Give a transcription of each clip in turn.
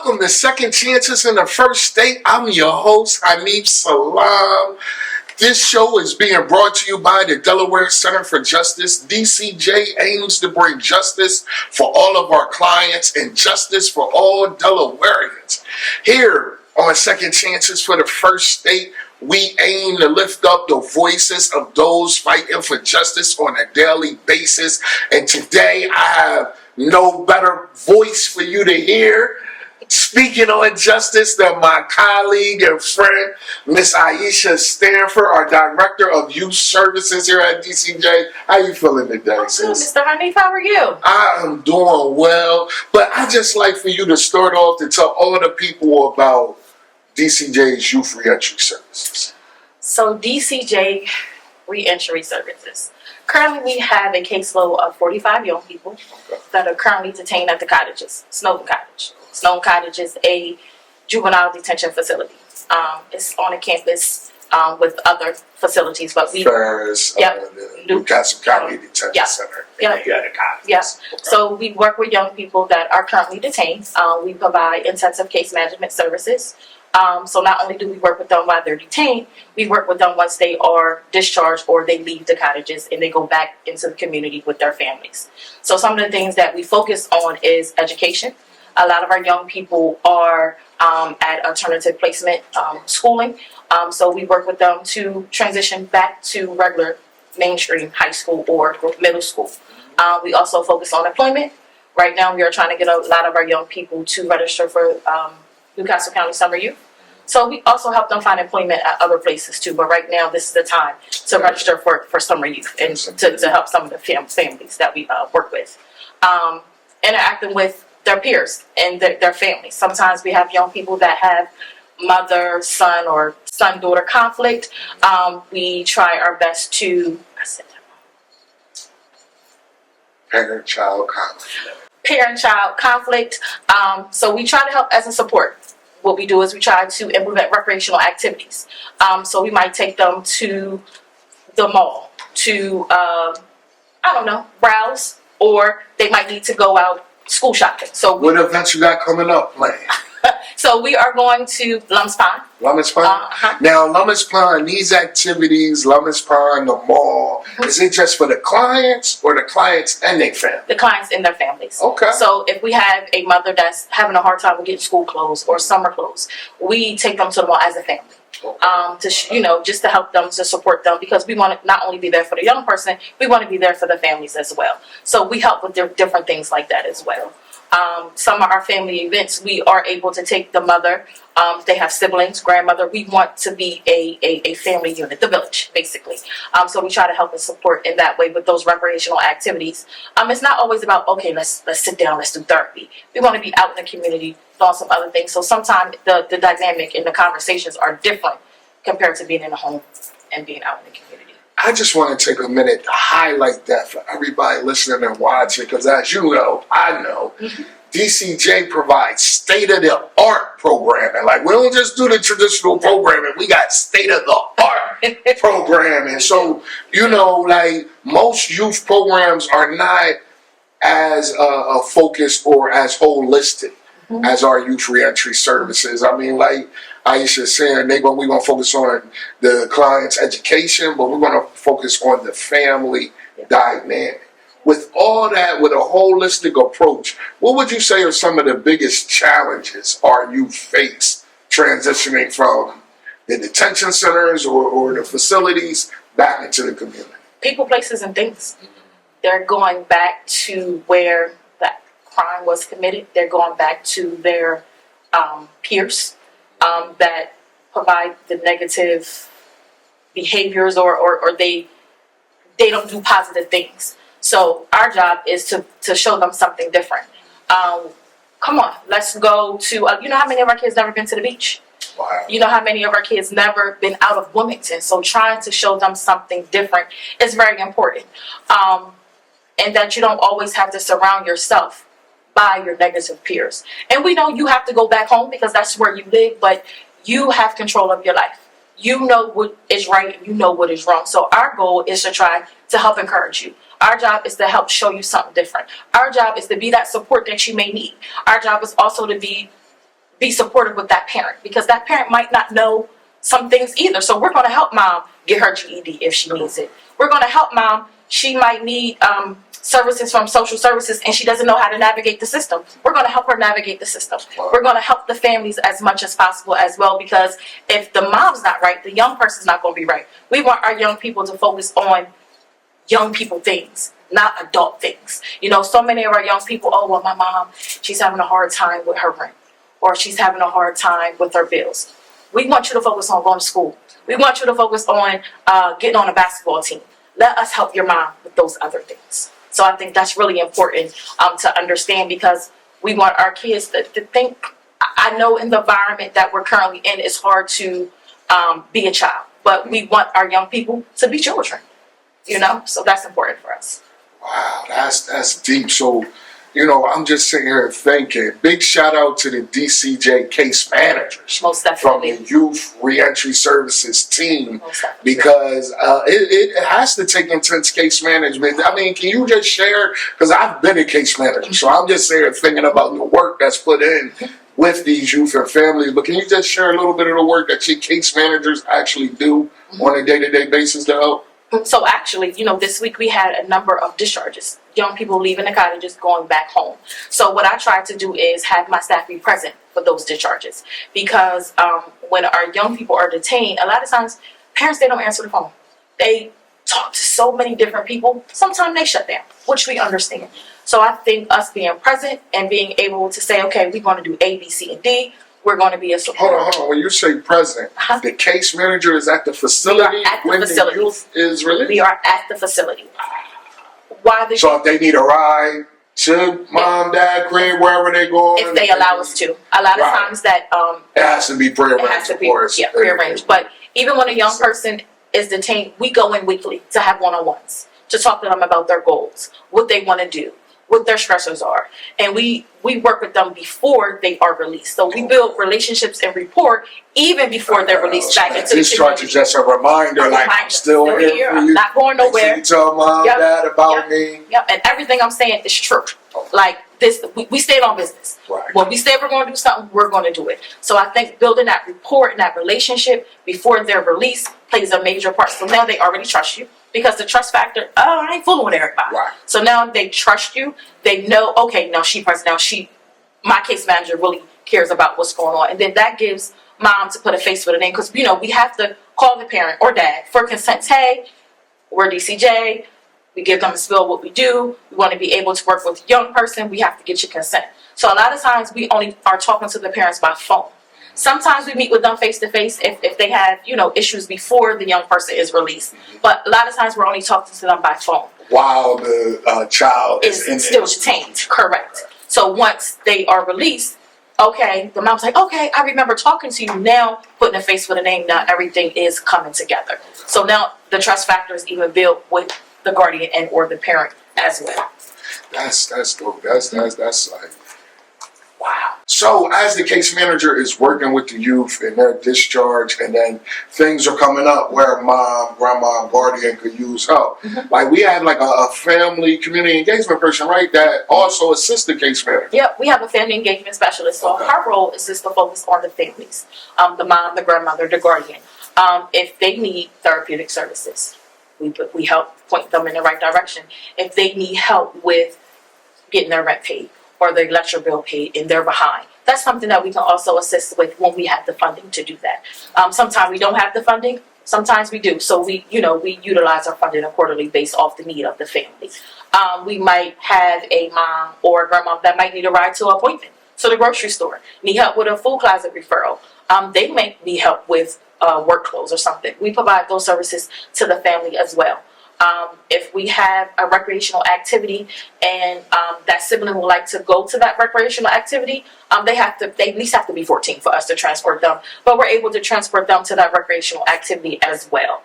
Welcome to Second Chances in the First State. I'm your host, Haneef Salaam. This show is being brought to you by the Delaware Center for Justice. DCJ aims to bring justice for all of our clients and justice for all Delawareans. Here on Second Chances for the First State, we aim to lift up the voices of those fighting for justice on a daily basis. And today I have no better voice for you to hear speaking on justice than my colleague and friend, Miss Aisha Stranford, our Director of Youth Services here at DCJ. How you feeling today, sis? Mr. Haneef, how are you? I am doing well, but I just like for you to start off to tell all the people about DCJ's Youth Reentry Services. So DCJ Reentry Services. Currently, we have a caseload of 45 young people that are currently detained at the cottages, Snowden Cottage. Snowden Cottage is a juvenile detention facility. It's on a campus with other facilities, but we... the Newcastle County Detention Center. So we work with young people that are currently detained. We provide intensive case management services. So not only do we work with them while they're detained, we work with them once they are discharged or they leave the cottages and they go back into the community with their families. So some of the things that we focus on is education. A lot of our young people are at alternative placement schooling. So we work with them to transition back to regular mainstream high school or middle school. We also focus on employment. Right now we are trying to get a lot of our young people to register for Newcastle County Summer Youth. So we also help them find employment at other places too. But right now, this is the time to register for Summer Youth and to help some of the families that we work with. Interacting with their peers and their families. Sometimes we have young people that have mother-son or son-daughter conflict. We try our best to... Parent-child conflict. Parent-child conflict. So we try to help as a support. What we do is we try to implement recreational activities. So we might take them to the mall to, browse, or they might need to go out school shopping. So what events you got coming up, man? So we are going to Lum's Pond. Lum's Pond? Now, Lum's Pond, these activities, Lum's Pond, the mall, is it just for the clients or the clients and their families? The clients and their families. Okay. So if we have a mother that's having a hard time with getting school clothes or summer clothes, we take them to the mall as a family. Just to help them, to support them, because we want to not only be there for the young person, we want to be there for the families as well. So we help with different things like that as well. Some of our family events, we are able to take the mother, they have siblings, grandmother. We want to be a family unit, the village, basically. So we try to help and support in that way with those recreational activities. It's not always about, okay, let's sit down, let's do therapy. We want to be out in the community, doing some other things. So sometimes the dynamic and the conversations are different compared to being in a home and being out in the community. I just want to take a minute to highlight that for everybody listening and watching, because as you know, I know, DCJ provides state-of-the-art programming. Like, we don't just do the traditional programming, we got state-of-the-art programming. So, like, most youth programs are not as a focus or as holistic as our Youth Reentry Services. I mean, like Aisha is saying, we're going to focus on the client's education, but we're going to focus on the family dynamic. With all that, with a holistic approach, what would you say are some of the biggest challenges our youth face transitioning from the detention centers or the facilities back into the community? People, places, and things. They're going back to where that crime was committed. They're going back to their peers that provide the negative behaviors or they don't do positive things. So our job is to show them something different. Come on, let's go to, you know how many of our kids never been to the beach? Wow. You know how many of our kids never been out of Wilmington? So trying to show them something different is very important. And that you don't always have to surround yourself by your negative peers. And we know you have to go back home because that's where you live, but you have control of your life. You know what is right, you know what is wrong. So our goal is to try to help encourage you. Our job is to help show you something different. Our job is to be that support that you may need. Our job is also to be be supportive with that parent, because that parent might not know some things either. So we're going to help mom get her GED if she needs it. We're going to help mom. She might need services from social services and she doesn't know how to navigate the system. We're going to help her navigate the system. We're going to help the families as much as possible as well, because if the mom's not right, the young person's not going to be right. We want our young people to focus on young people things, not adult things. You know, so many of our young people, oh, well, my mom, she's having a hard time with her rent, or she's having a hard time with her bills. We want you to focus on going to school. We want you to focus on getting on a basketball team. Let us help your mom with those other things. So I think that's really important to understand, because we want our kids to think. I know in the environment that we're currently in, it's hard to be a child, but we want our young people to be children, you know? So that's important for us. Wow, that's deep. So, you know, I'm just sitting here thinking, big shout out to the DCJ case managers. Most definitely. From the Youth Reentry Services team, because it has to take intense case management. I mean, can you just share, because I've been a case manager, so I'm just sitting here thinking about the work that's put in with these youth and families, but can you just share a little bit of the work that your case managers actually do on a day-to-day basis to help? So actually, you know, this week we had a number of discharges, young people leaving the cottages, going back home. So what I try to do is have my staff be present for those discharges, because when our young people are detained, a lot of times parents, they don't answer the phone. They talk to so many different people. Sometimes they shut down, which we understand. So I think us being present and being able to say, okay, we're going to do A, B, C, and D. We're going to be a support. Hold on. When you say present, the case manager is at the facility when the youth is released? We are at the facility. Why the So if they need a ride to mom, dad, crib, wherever they go, if they allow us to. A lot of times that it has to be prearranged, of course. Yeah, prearranged. But even when a young person is detained, we go in weekly to have one-on-ones, to talk to them about their goals, what they want to do, what their stressors are, and we work with them before they are released. So we build relationships and rapport even before they're released back into the community. Discharge is just a reminder, like, I'm still here for you. I'm not going nowhere. You tell mom, dad about me. Yep, and everything I'm saying is true. Like this, we stayed on business. Right. When we say we're going to do something, we're going to do it. So I think building that rapport and that relationship before they're released plays a major part. So now they already trust you. Because the trust factor, I ain't fooling with everybody. Right. So now they trust you. They know, okay, now my case manager really cares about what's going on. And then that gives mom to put a face with a name. Because, you know, we have to call the parent or dad for consent. Hey, we're DCJ. We give them a spill what we do. We want to be able to work with a young person. We have to get your consent. So a lot of times we only are talking to the parents by phone. Sometimes we meet with them face to face if they have, you know, issues before the young person is released. But a lot of times we're only talking to them by phone. While the child is still detained. Correct. So once they are released, okay, the mom's like, okay, I remember talking to you. Now putting a face with a name, now everything is coming together. So now the trust factor is even built with the guardian and or the parent as well. That's dope. That's like, wow. So as the case manager is working with the youth and their discharge, and then things are coming up where mom, grandma, guardian could use help. Mm-hmm. Like we have like a family community engagement person, right, that also assists the case manager. Yep, we have a family engagement specialist. So her role is just to focus on the families, the mom, the grandmother, the guardian. If they need therapeutic services, we help point them in the right direction. If they need help with getting their rent paid, or their electric bill paid and they're behind. That's something that we can also assist with when we have the funding to do that. Sometimes we don't have the funding, sometimes we do. So we utilize our funding accordingly based off the need of the family. We might have a mom or a grandma that might need a ride to an appointment, to the grocery store, need help with a food closet referral. They may need help with work clothes or something. We provide those services to the family as well. If we have a recreational activity and that sibling would like to go to that recreational activity, they at least have to be 14 for us to transport them. But we're able to transport them to that recreational activity as well.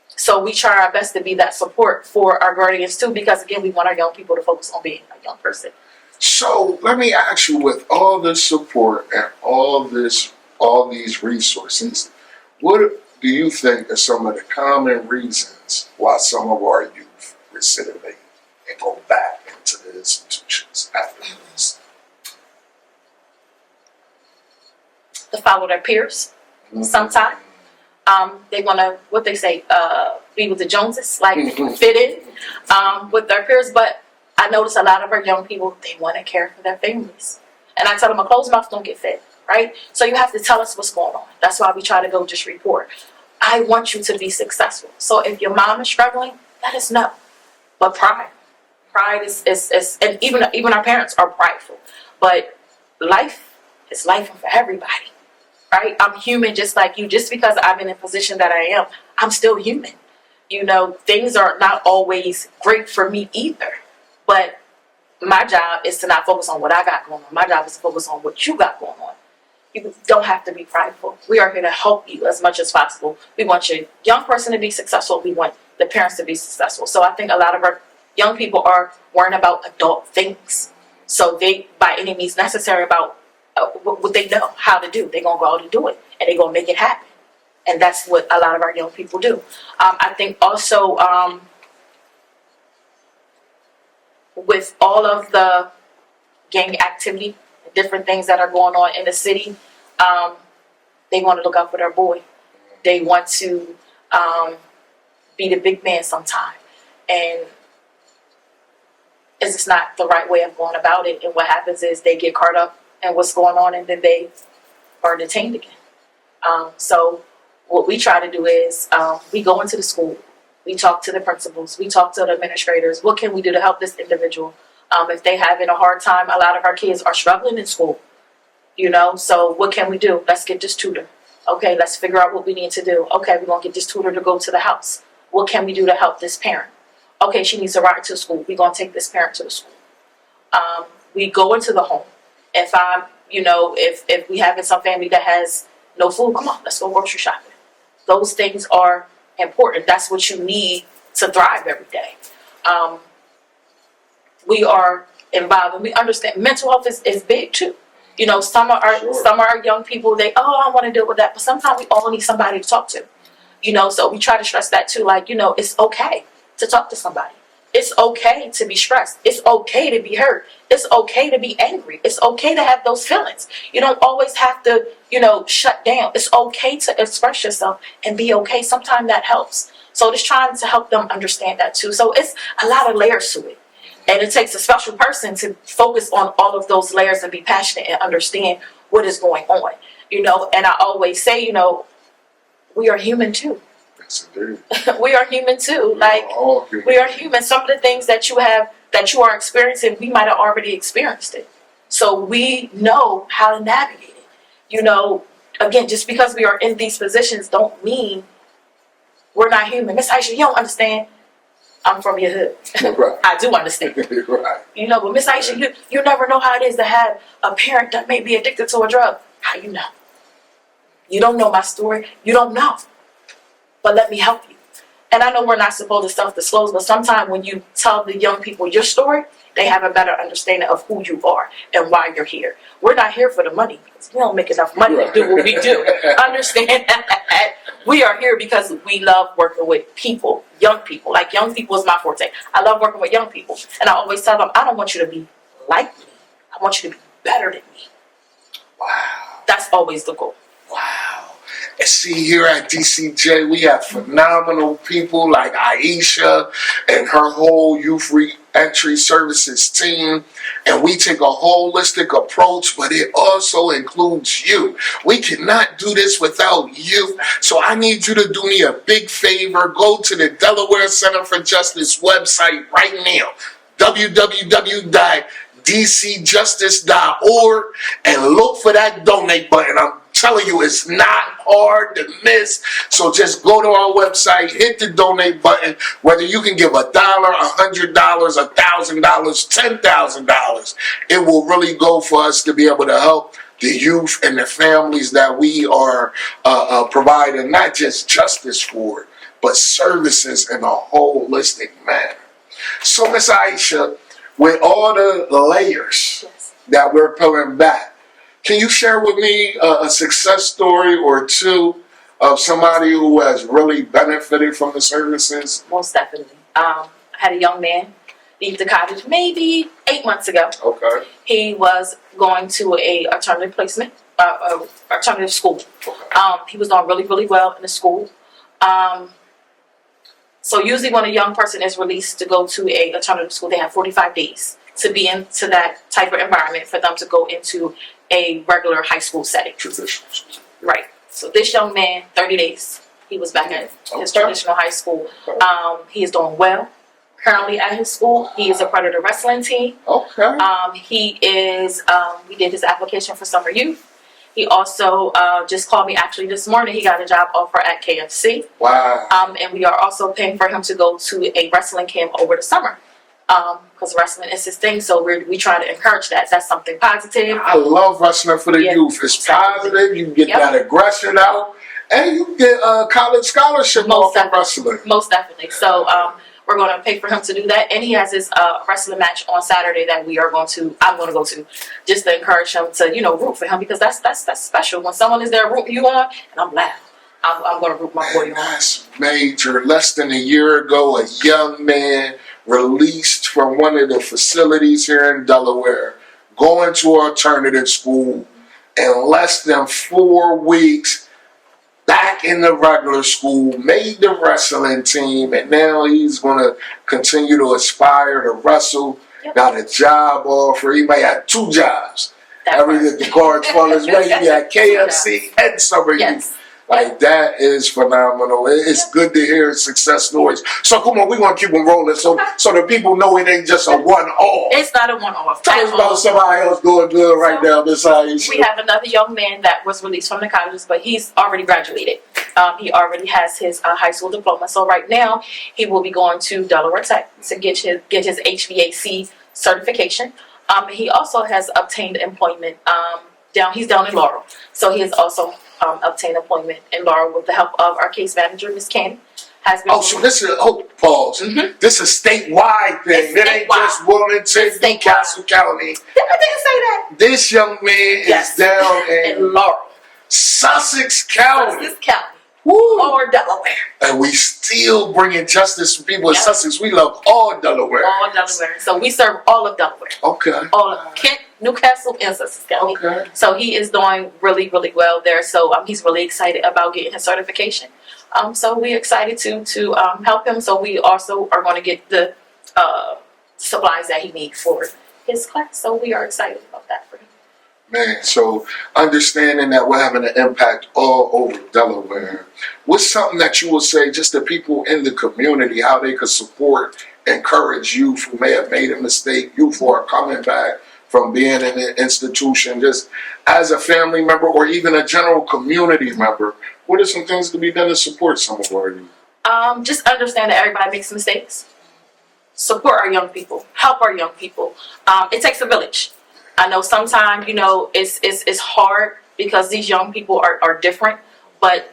So we try our best to be that support for our guardians too, because again, we want our young people to focus on being a young person. So let me ask you, with all this support and all these resources, what do you think are some of the common reasons why some of our youth recidivate and go back into the institutions after this? to follow their peers sometime. They want to, what they say, be with the Joneses, like fit in with their peers. But I notice a lot of our young people, they want to care for their families. And I tell them a closed mouth don't get fed, right? So you have to tell us what's going on. That's why we try to go just report. I want you to be successful. So if your mom is struggling, let us know. But pride is and even our parents are prideful. But life is life for everybody, right? I'm human just like you. Just because I'm in a position that I am, I'm still human. You know, things are not always great for me either. But my job is to not focus on what I got going on. My job is to focus on what you got going on. You don't have to be prideful. We are here to help you as much as possible. We want your young person to be successful. We want the parents to be successful. So I think a lot of our young people are worrying about adult things. So they, by any means necessary, about what they know how to do. They're going to go out and do it. And they're going to make it happen. And that's what a lot of our young people do. I think also with all of the gang activity, different things that are going on in the city, they want to look out for their boy. They want to be the big man sometime. And it's just not the right way of going about it. And what happens is they get caught up in what's going on and then they are detained again. So what we try to do is we go into the school. We talk to the principals. We talk to the administrators. What can we do to help this individual? If they're having a hard time, a lot of our kids are struggling in school. You know, so what can we do? Let's get this tutor. Okay, let's figure out what we need to do. Okay, we're going to get this tutor to go to the house. What can we do to help this parent? Okay, she needs a ride to school. We're going to take this parent to the school. We go into the home. If I'm, you know, if we having some family that has no food, come on, let's go grocery shopping. Those things are important. That's what you need to thrive every day. We are involved, and we understand mental health is big too. You know, some of our young people, I want to deal with that, but sometimes we all need somebody to talk to. You know, so we try to stress that too. Like, you know, it's okay to talk to somebody. It's okay to be stressed. It's okay to be hurt. It's okay to be angry. It's okay to have those feelings. You don't always have to, you know, shut down. It's okay to express yourself and be okay. Sometimes that helps. So just trying to help them understand that too. So it's a lot of layers to it. And it takes a special person to focus on all of those layers and be passionate and understand what is going on. You know, and I always say, you know, we are human too. Yes, indeed. We are human too. We are human. Some of the things that you are experiencing, we might have already experienced it. So we know how to navigate it. You know, again, just because we are in these positions don't mean we're not human. Miss Aisha, you don't understand. I'm from your hood. Right. I do understand. Right. You know, but Miss Aisha, you never know how it is to have a parent that may be addicted to a drug. How you know? You don't know my story. You don't know. But let me help you. And I know we're not supposed to self-disclose, but sometimes when you tell the young people your story, they have a better understanding of who you are and why you're here. We're not here for the money because we don't make enough money to do what we do. Understand that? We are here because we love working with people, young people. Like, young people is my forte. I love working with young people. And I always tell them, I don't want you to be like me. I want you to be better than me. Wow. That's always the goal. Wow. And see, here at DCJ, we have phenomenal people like Aisha and her whole Youth Reentry Services team. And we take a holistic approach, but it also includes you. We cannot do this without you. So I need you to do me a big favor. Go to the Delaware Center for Justice website right now. www.dcjustice.org and look for that donate button. I'm telling you, it's not hard to miss. So just go to our website, hit the donate button. Whether you can give $1, $100, $1,000, $10,000, it will really go for us to be able to help the youth and the families that we are providing not just justice for, but services in a holistic manner. So, Miss Aisha, with all the layers that we're pulling back, can you share with me a success story or two of somebody who has really benefited from the services? Most definitely. I had a young man leave the cottage maybe 8 months ago. Okay. He was going to a alternative placement alternative school. He was doing really, really well in the school. So usually when a young person is released to go to a alternative school, they have 45 days to be into that type of environment for them to go into a regular high school setting. Traditional school. Right. So this young man, 30 days, he was back at his traditional high school. He is doing well. Currently at his school, he is a part of the wrestling team. Okay. He is, we did his application for summer youth. He also just called me actually this morning. He got a job offer at KFC. Wow. And we are also paying for him to go to a wrestling camp over the summer. Because wrestling is his thing, so we try to encourage that. That's something positive. I love wrestling for the youth. It's positive. You can get that aggression out, and you can get a college scholarship off of wrestling. Most definitely. So we're going to pay for him to do that, and he has his wrestling match on Saturday that I'm going to go to, just to encourage him to root for him, because that's special when someone is there rooting you on, and I'm glad. I'm going to root my boy on. That's major. Less than a year ago, a young man released from one of the facilities here in Delaware, going to alternative school, in less than 4 weeks, back in the regular school, made the wrestling team, and now he's going to continue to aspire to wrestle. Yep. Got a job offer. He may have 2 jobs. The cards fall his way. He had KFC and summer youth. Like, that is phenomenal. It's good to hear success stories. So come on, we're going to keep them rolling so the people know it ain't just a one-off. It's not a one-off. Tell us about somebody else doing good right now besides Aisha. We have another young man that was released from the colleges, but he's already graduated. He already has his high school diploma. So right now, he will be going to Delaware Tech to get his HVAC certification. He also has obtained employment he's down in Laurel. So he has also obtained employment in Laurel with the help of our case manager, Ms. Candy. So this is, pause. Mm-hmm. This is a statewide thing. It ain't just Wilmington, Newcastle County. Didn't say that? This young man is down in Laurel. Sussex County. Woo. Or Delaware. And we still bringing justice to people in Sussex. We love all Delaware. All Delaware. So we serve all of Delaware. Okay. All of Kent, Newcastle, and Sussex County. Okay. So he is doing really, really well there. So he's really excited about getting his certification. So we're excited to help him. So we also are going to get the supplies that he needs for his class. So we are excited about that for him. Man, so understanding that we're having an impact all over Delaware, what's something that you will say just to people in the community, how they could support, encourage youth who may have made a mistake, youth who are coming back from being in an institution, just as a family member or even a general community member? What are some things to be done to support some of our youth? Just understand that everybody makes mistakes. Support our young people. Help our young people. It takes a village. I know sometimes, it's hard because these young people are different, but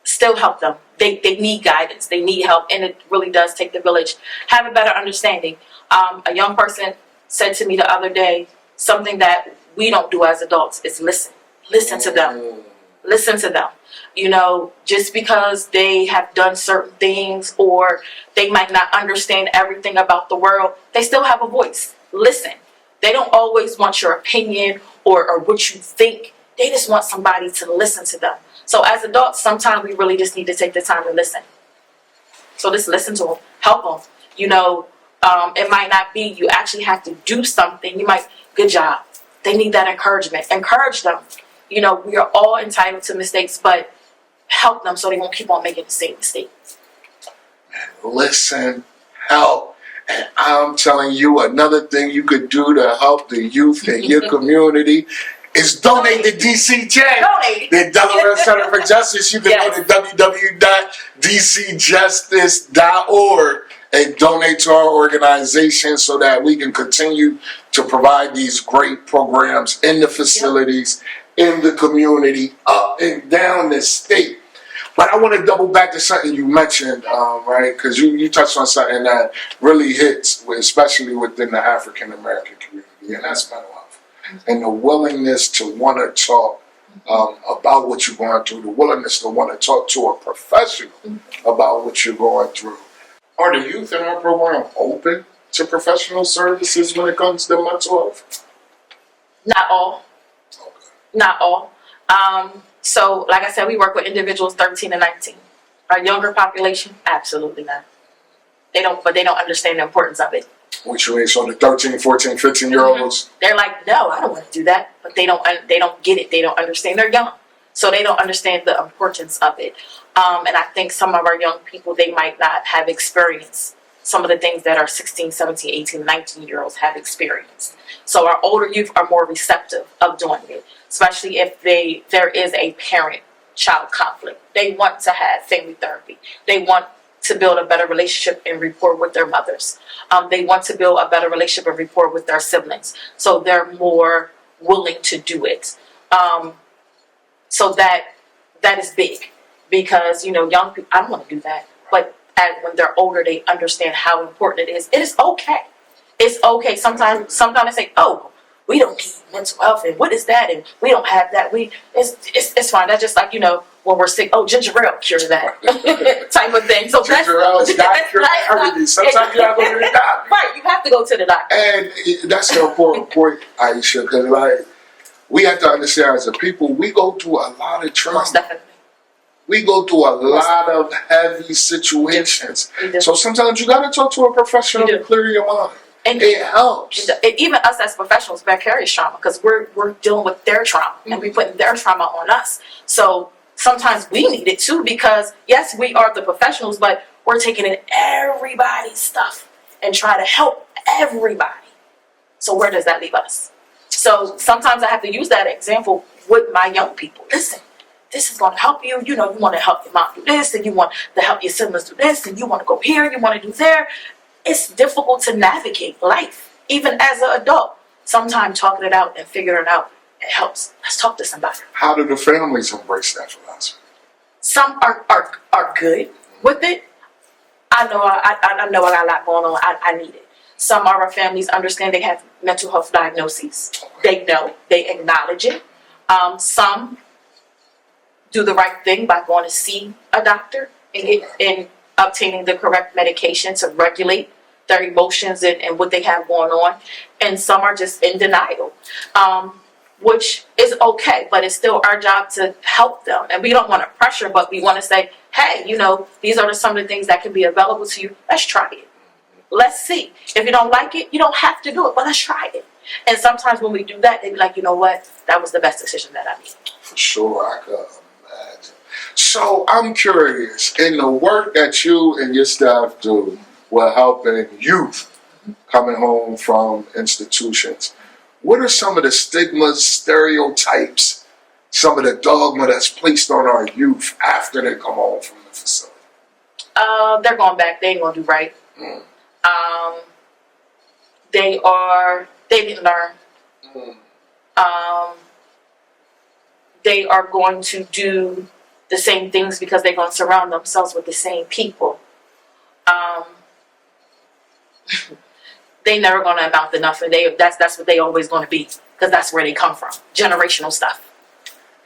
still help them. They need guidance. They need help, and it really does take the village. Have a better understanding. A young person said to me the other day, something that we don't do as adults is listen. Listen to them. Listen to them. Just because they have done certain things or they might not understand everything about the world, they still have a voice. Listen. They don't always want your opinion or what you think. They just want somebody to listen to them. So as adults, sometimes we really just need to take the time to listen. So just listen to them. Help them. It might not be you actually have to do something. You might, good job. They need that encouragement. Encourage them. We are all entitled to mistakes, but help them so they won't keep on making the same mistake. Listen, help. And I'm telling you, another thing you could do to help the youth in your community is donate to DCJ. The Delaware Center for Justice. You can go to www.dcjustice.org and donate to our organization so that we can continue to provide these great programs in the facilities, in the community, up and down the state. But I want to double back to something you mentioned, right? Because you touched on something that really hits, especially within the African American community, and that's mental health. And the willingness to want to talk about what you're going through, the willingness to want to talk to a professional about what you're going through. Are the youth in our program open to professional services when it comes to mental health? Not all. Okay. Not all. So, like I said, we work with individuals 13 and 19. Our younger population, absolutely not. They don't understand the importance of it. Which means so the 13, 14, 15-year-olds. They're like, no, I don't want to do that. But they don't get it. They don't understand. They're young. So they don't understand the importance of it. And I think some of our young people, they might not have experienced some of the things that our 16, 17, 18, 19-year-olds have experienced. So our older youth are more receptive of doing it, especially if there is a parent-child conflict. They want to have family therapy. They want to build a better relationship and rapport with their mothers. They want to build a better relationship and rapport with their siblings. So they're more willing to do it. So that is big because, young people, I don't want to do that. But when they're older, they understand how important it is. It is okay. It's okay. Sometimes they say, oh, we don't need mental health, and what is that? And we don't have that. It's fine. That's just like, when we're sick, oh, ginger ale cure that type of thing. So Ginger ale is not curing everything. Sometimes you have to go to the doctor. Right, you have to go to the doctor. And that's the important point, Aisha, because we have to understand as a people, we go through a lot of trauma. Most definitely. We go through a lot of heavy situations. So sometimes you got to talk to a professional to clear your mind. And it helps. Even us as professionals, vicarious trauma, because we're dealing with their trauma and we're putting their trauma on us. So sometimes we need it too, because yes, we are the professionals, but we're taking in everybody's stuff and trying to help everybody. So where does that leave us? So sometimes I have to use that example with my young people. Listen, this is going to help you. You want to help your mom do this, and you want to help your siblings do this, and you want to go here, you want to do there. It's difficult to navigate life, even as an adult. Sometimes talking it out and figuring it out, it helps. Let's talk to somebody. How do the families embrace that philosophy? Some are good with it. I know I got a lot going on. I need it. Some of our families understand they have mental health diagnoses. They know. They acknowledge it. Some do the right thing by going to see a doctor and obtaining the correct medication to regulate their emotions and what they have going on. And some are just in denial, which is okay, but it's still our job to help them. And we don't want to pressure, but we want to say, hey, these are some of the things that can be available to you. Let's try it. Let's see. If you don't like it, you don't have to do it, but let's try it. And sometimes when we do that, they be like, you know what? That was the best decision that I made. For sure, I could imagine. So I'm curious, in the work that you and your staff do with helping youth coming home from institutions, what are some of the stigmas, stereotypes, some of the dogma that's placed on our youth after they come home from the facility? They're going back. They ain't going to do right. They didn't learn. They are going to do the same things because they're going to surround themselves with the same people. They never going to amount to nothing. That's what they always going to be, because that's where they come from. Generational stuff.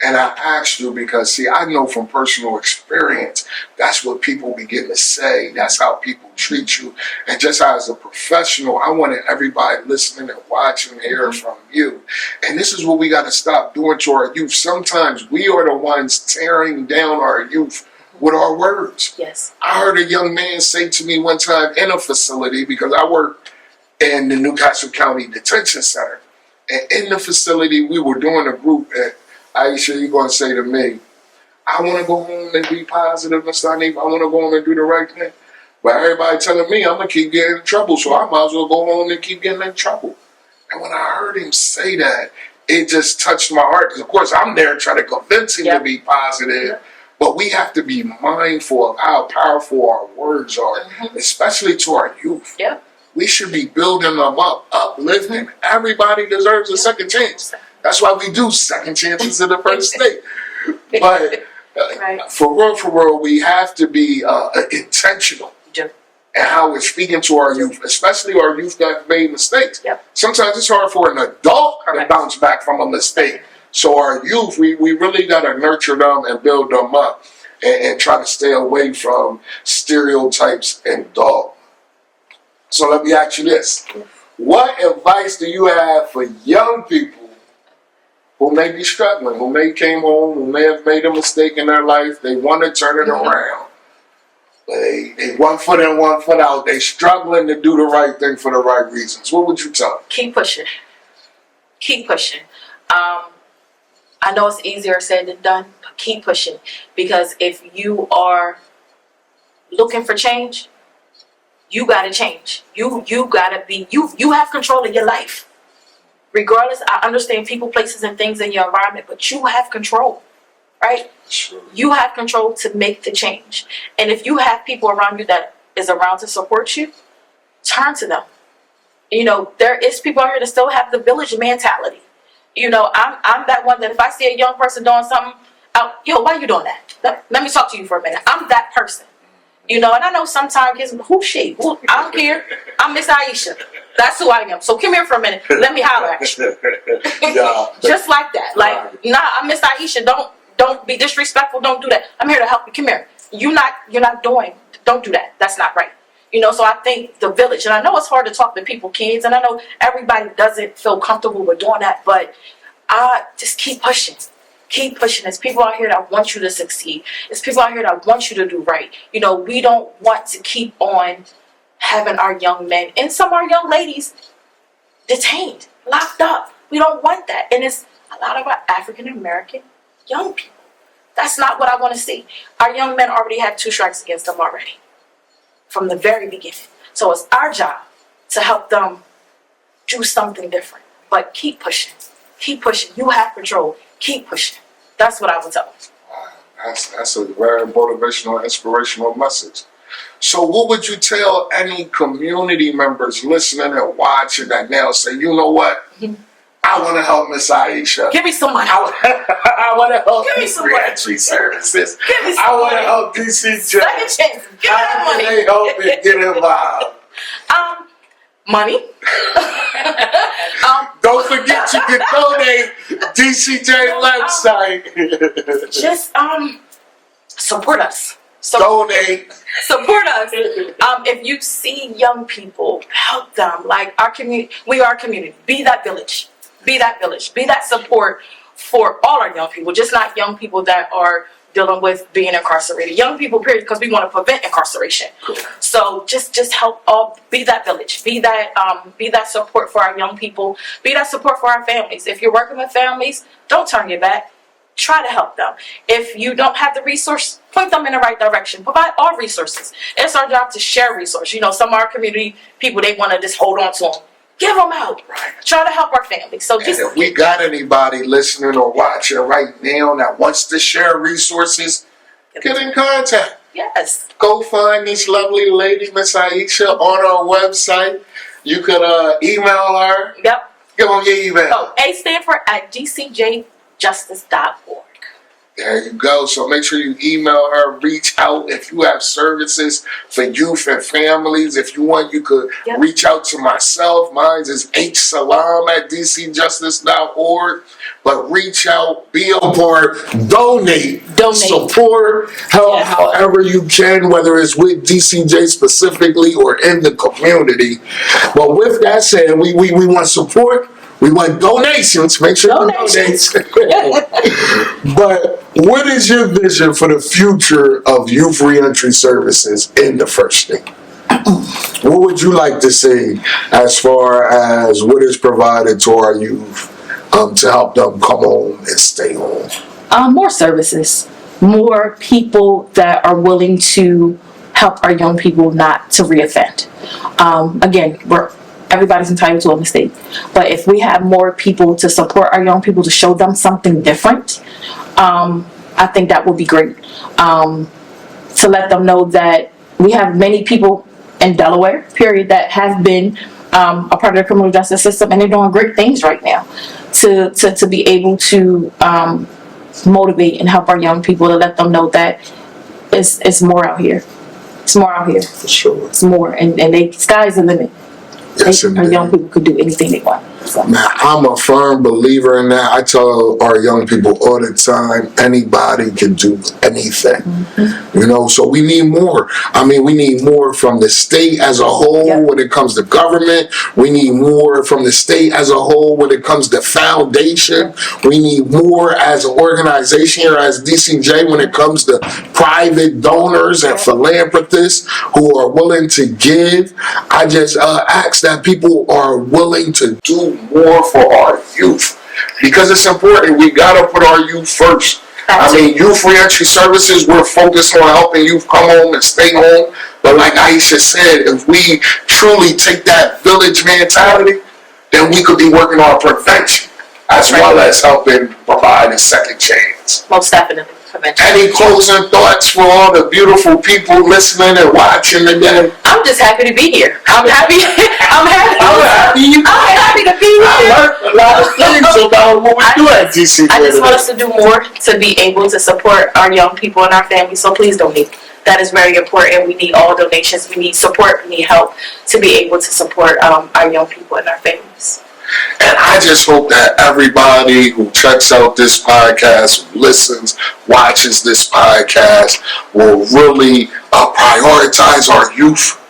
And I asked you because, see, I know from personal experience, that's what people begin to say. That's how people treat you. And just as a professional, I wanted everybody listening and watching to hear from you. And this is what we got to stop doing to our youth. Sometimes we are the ones tearing down our youth with our words. Yes. I heard a young man say to me one time in a facility, because I work in the Newcastle County Detention Center. And in the facility, we were doing a group at Aisha, you're going to say to me, I want to go home and be positive, Mr. Haneef. I want to go home and do the right thing. But everybody telling me I'm going to keep getting in trouble, so I might as well go home and keep getting in trouble. And when I heard him say that, it just touched my heart. Because, of course, I'm there trying to convince him to be positive. But we have to be mindful of how powerful our words are, especially to our youth. We should be building them up, uplifting. Everybody deserves a second chance. That's why we do second chances in the first state. But for real, we have to be intentional in how we're speaking to our youth, especially our youth that have made mistakes. Sometimes it's hard for an adult to bounce back from a mistake. So our youth, we really got to nurture them and build them up and try to stay away from stereotypes and dogma. So let me ask you this. What advice do you have for young people who who may be struggling, who may came home, who may have made a mistake in their life. They want to turn it around. But they 1 foot in, 1 foot out. They struggling to do the right thing for the right reasons. What would you tell them? Keep pushing. Keep pushing. I know it's easier said than done, but keep pushing. Because if you are looking for change, you gotta change. You gotta be, you have control of your life. Regardless, I understand people, places, and things in your environment, but you have control, right? Sure. You have control to make the change. And if you have people around you that is around to support you, turn to them. You know, there is people out here that still have the village mentality. You know, I'm that one that if I see a young person doing something, yo, why you doing that? Let me talk to you for a minute. I'm that person. You know, and I know sometimes kids, who's she? I don't care. I'm Miss Aisha. That's who I am. So come here for a minute. Let me holler at you. Yeah. Just like that. Like, nah, I'm Miss Aisha. Don't be disrespectful. Don't do that. I'm here to help you. Come here. You're not doing. Don't do that. That's not right. You know, so I think the village, and I know it's hard to talk to people, kids, and I know everybody doesn't feel comfortable with doing that, but just keep pushing. Keep pushing. There's people out here that want you to succeed. There's people out here that want you to do right. You know, we don't want to keep on having our young men and some of our young ladies detained, locked up. We don't want that. And it's a lot of our African American young people. That's not what I want to see. Our young men already have 2 strikes against them already from the very beginning. So it's our job to help them do something different. But keep pushing. Keep pushing. You have control. Keep pushing. That's what I would tell them. Wow, that's a very motivational, inspirational message. So what would you tell any community members listening and watching that now say, you know what? I want to help Miss Aisha. Give me some money. I want to help Give me Youth some money. Reentry Services. Give me some I want to money. help DCJ. Second chance. Give me that How money. can they help and get involved? Money. Don't forget you can donate DCJ website. Just support us. Donate. Support us. If you see young people, help them. Like our community, we are a community. Be that village. Be that village. Be that support for all our young people. Just not young people that are dealing with being incarcerated. Young people, period, because we want to prevent incarceration. Cool. So just help all. Be that village. Be that support for our young people. Be that support for our families. If you're working with families, don't turn your back. Try to help them. If you don't have the resource, point them in the right direction. Provide all resources. It's our job to share resources. You know, some of our community people, they want to just hold on to them. Give them out. Right. Try to help our families. So just, and if we got anybody listening or watching right now that wants to share resources, get in contact. Yes. Go find this lovely lady, Miss Aisha, on our website. You could email her. Yep. Give them your email. So astanford@dcjjustice.org. There you go. So make sure you email her, reach out if you have services for youth and families. If you want, you could reach out to myself. Mine is hsalam@dcjustice.org. But reach out, be a part, donate, support, help however you can, whether it's with DCJ specifically or in the community. But with that said, we want support. We want donations. Make sure you donate. But what is your vision for the future of Youth Reentry Services in the First State? What would you like to see as far as what is provided to our youth to help them come home and stay home? More services. More people that are willing to help our young people not to reoffend. Again, everybody's entitled to a mistake. But if we have more people to support our young people, to show them something different, I think that would be great. To let them know that we have many people in Delaware, period, that have been a part of the criminal justice system, and they're doing great things right now. To be able to motivate and help our young people, to let them know that it's more out here. It's more out here. For sure. It's more, and sky's the limit. Yes, our young people could do anything they want. Man, I'm a firm believer in that. I tell our young people all the time, anybody can do anything. You know, so we need more. I mean, we need more from the state as a whole when it comes to government. We need more from the state as a whole when it comes to foundation. We need more as an organization here as DCJ when it comes to private donors and philanthropists who are willing to give. I just ask that people are willing to do more for our youth because it's important. We gotta put our youth first. I mean, Youth Reentry Services, we're focused on helping youth come home and stay home. But like Aisha said, if we truly take that village mentality, then we could be working on prevention as well as helping provide a second chance. Most definitely. Prevention. Any closing thoughts for all the beautiful people listening and watching today? I'm just happy to be here. I'm happy. I'm happy. I'm happy to be here. I learned a lot of things about what we do at DCJ. I just want us to do more to be able to support our young people and our families. So please donate. That is very important. We need all donations. We need support. We need help to be able to support our young people and our families. And I just hope that everybody who checks out this podcast, who listens, watches this podcast, will really prioritize our youth.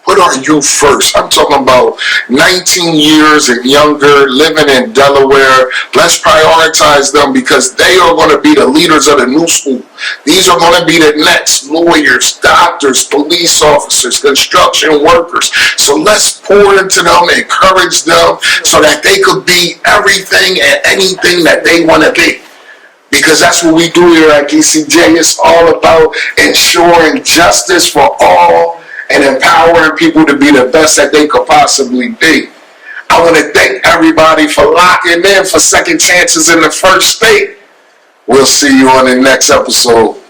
Put our youth first. I'm talking about 19 years and younger, living in Delaware. Let's prioritize them because they are going to be the leaders of the new school. These are going to be the next lawyers, doctors, police officers, construction workers. So let's pour into them, encourage them so that they could be everything and anything that they want to be. Because that's what we do here at DCJ. It's all about ensuring justice for all and empowering people to be the best that they could possibly be. I want to thank everybody for locking in for Second Chances in the First State. We'll see you on the next episode.